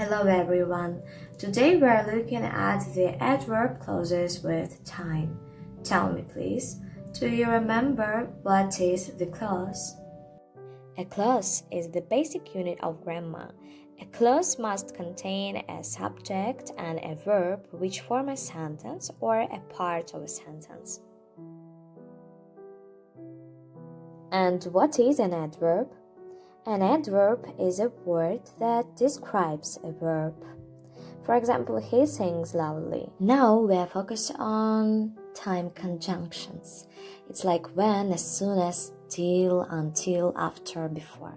Hello everyone. Today we are looking at the adverb clauses with time. Tell me please, do you remember what is the clause? A clause is the basic unit of grammar. A clause must contain a subject and a verb which form a sentence or a part of a sentence. And what is an adverb? An adverb is a word that describes a verb. For example, he sings loudly. Now we are focused on time conjunctions. It's like when, as soon as, till, until, after, before.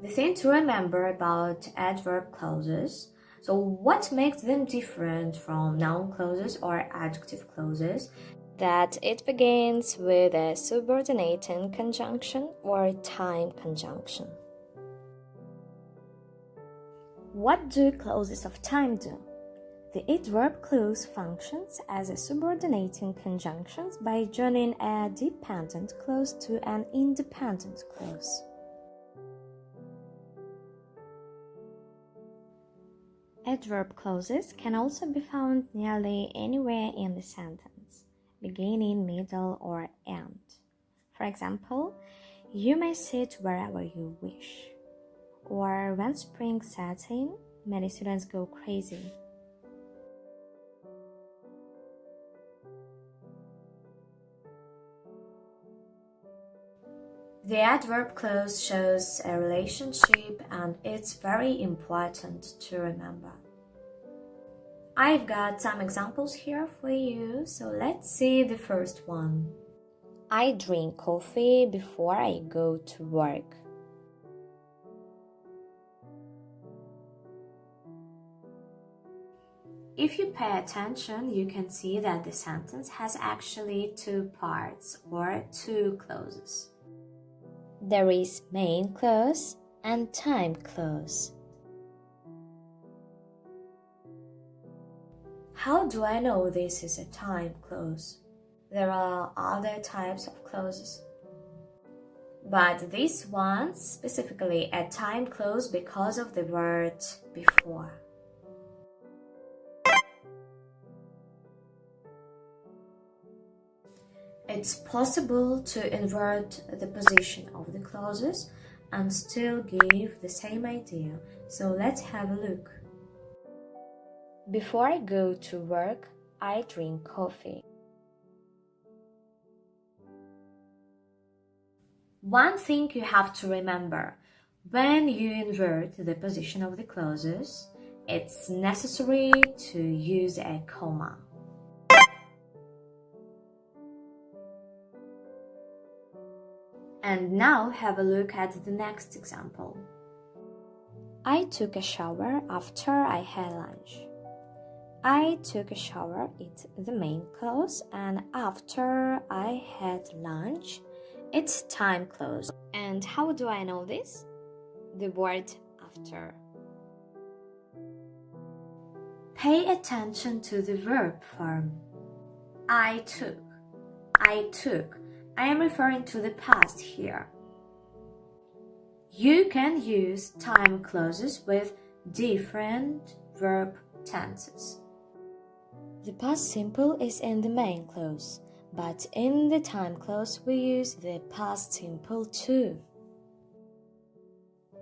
The thing to remember about adverb clauses, so what makes them different from noun clauses or adjective clauses? That it begins with a subordinating conjunction or time conjunction. What do clauses of time do? The adverb clause functions as a subordinating conjunction by joining a dependent clause to an independent clause. Adverb clauses can also be found nearly anywhere in the sentence, beginning, middle, or end. For example, you may sit wherever you wish. Or when spring sets in, many students go crazy. The adverb clause shows a relationship and it's very important to remember. I've got some examples here for you, so let's see the first one. I drink coffee before I go to work. If you pay attention, you can see that the sentence has actually two parts or two clauses. There is main clause and time clause. How do I know this is a time clause? There are other types of clauses, but this one's specifically a time clause because of the word before. It's possible to invert the position of the clauses and still give the same idea, so let's have a look. Before I go to work, I drink coffee. One thing you have to remember, when you invert the position of the clauses, it's necessary to use a comma. And now have a look at the next example. I took a shower after I had lunch. I took a shower, it's the main clause, and after I had lunch, it's time clause. And how do I know this? The word after. Pay attention to the verb form. I took. I am referring to the past here. You can use time clauses with different verb tenses. The past simple is in the main clause, but in the time clause we use the past simple too.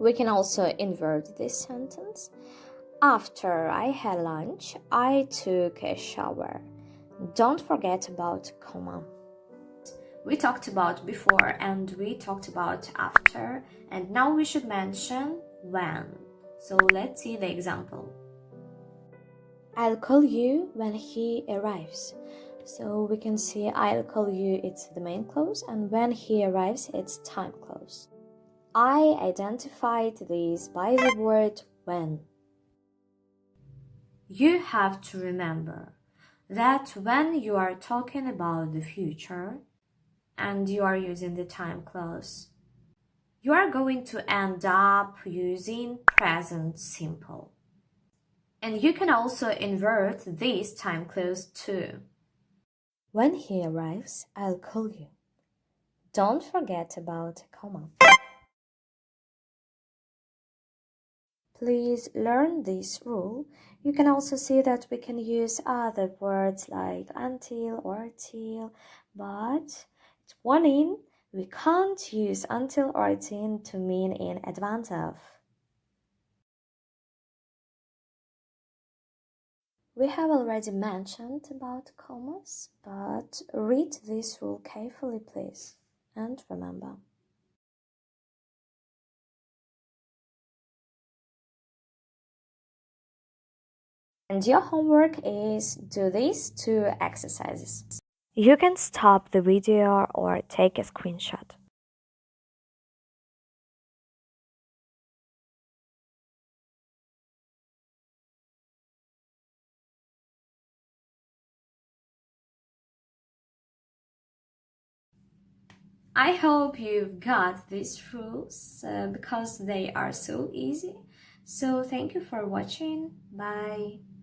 We can also invert this sentence. After I had lunch, I took a shower. Don't forget about comma. We talked about before and we talked about after, and now we should mention when. So let's see the example. I'll call you when he arrives. So we can see I'll call you, it's the main clause, and when he arrives, it's time clause. I identified this by the word when. You have to remember that when you are talking about the future and you are using the time clause, you are going to end up using present simple. And you can also invert this time clause too. When he arrives, I'll call you. Don't forget about comma. Please learn this rule. You can also see that we can use other words like until or till, but it's warning, we can't use until or till to mean in advance of. We have already mentioned about commas, but read this rule carefully, please, and remember. And your homework is do these 2 exercises. You can stop the video or take a screenshot. I hope you've got these rules because they are so easy. So thank you for watching. Bye.